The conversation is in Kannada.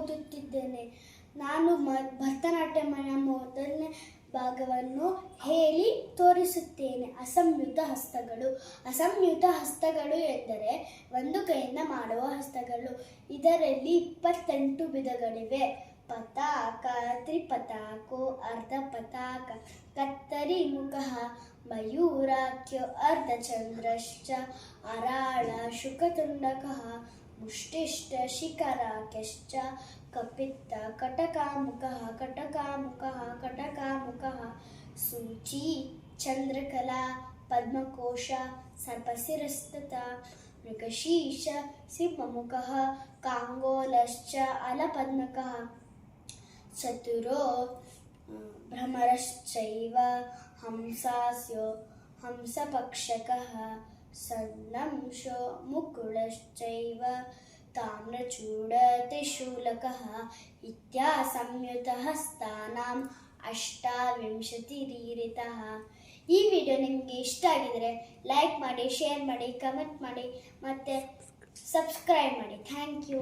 ಓದುತ್ತಿದ್ದೇನೆ. ನಾನು ಭರತನಾಟ್ಯಮನ ಮೊದಲನೇ ಭಾಗವನ್ನು ಹೇಳಿ ತೋರಿಸುತ್ತೇನೆ. ಅಸಂಯುಕ್ತ ಹಸ್ತಗಳು. ಅಸಂಯುಕ್ತ ಹಸ್ತಗಳು ಎಂದರೆ ಒಂದು ಕೈಯಿಂದ ಮಾಡುವ ಹಸ್ತಗಳು. ಇದರಲ್ಲಿ 28 ವಿಧಗಳಿವೆ. ಪತಾಕ, ತ್ರಿಪತಾಕೋ, ಅರ್ಧ ಪತಾಕ, ಕತ್ತರಿ ಮುಖಃ, ಮಯೂರಾಖ್ಯೋ, ಅರ್ಧಚಂದ್ರಶ್ಚ, ಅರಾಳ, ಶುಕತುಂಡಕಃ, ಮುಷ್ಟಿಷ್ಟ, ಶಿಖರಾಖ್ಯಶ್ಚ, ಕಪಿತ್ತ, ಕಟಕಾಮುಖಃ, ಕಟಕಾಮುಖಃ, ಕಟಕಾಮುಖಃ, ಸೂಚಿ, ಚಂದ್ರಕಲಾ, ಪದ್ಮಕೋಶ, ಸರ್ಪಶಿರಸ್ತತ, ಮೃಗಶೀರ್ಷ, ಸಿಂಹಮುಖಃ, ಕಾಂಗೋಲಶ್ಚ, ಅಲಪದ್ಮಕಃ, ಚತುರೋ, ಭ್ರಮರಶ್ಚೈವ, ಹಂಸಾಸ್ಯೋ, ಹಂಸಪಕ್ಷಕಃ, ಸನ್ನಂಶೋ, ಮುಕುಳಶ್ಚೈವ, ತಾಮ್ರಚೂಡ, ತ್ರಿಶೂಲಕಃ ಇತ್ಯಾಸಂಯುತಹಸ್ತಾನಾಂ 28 ಈ ವಿಡಿಯೋ ನಿಮಗೆ ಇಷ್ಟ ಆಗಿದರೆ ಲೈಕ್ ಮಾಡಿ, ಶೇರ್ ಮಾಡಿ, ಕಮೆಂಟ್ ಮಾಡಿ ಮತ್ತು ಸಬ್ಸ್ಕ್ರೈಬ್ ಮಾಡಿ. Thank you.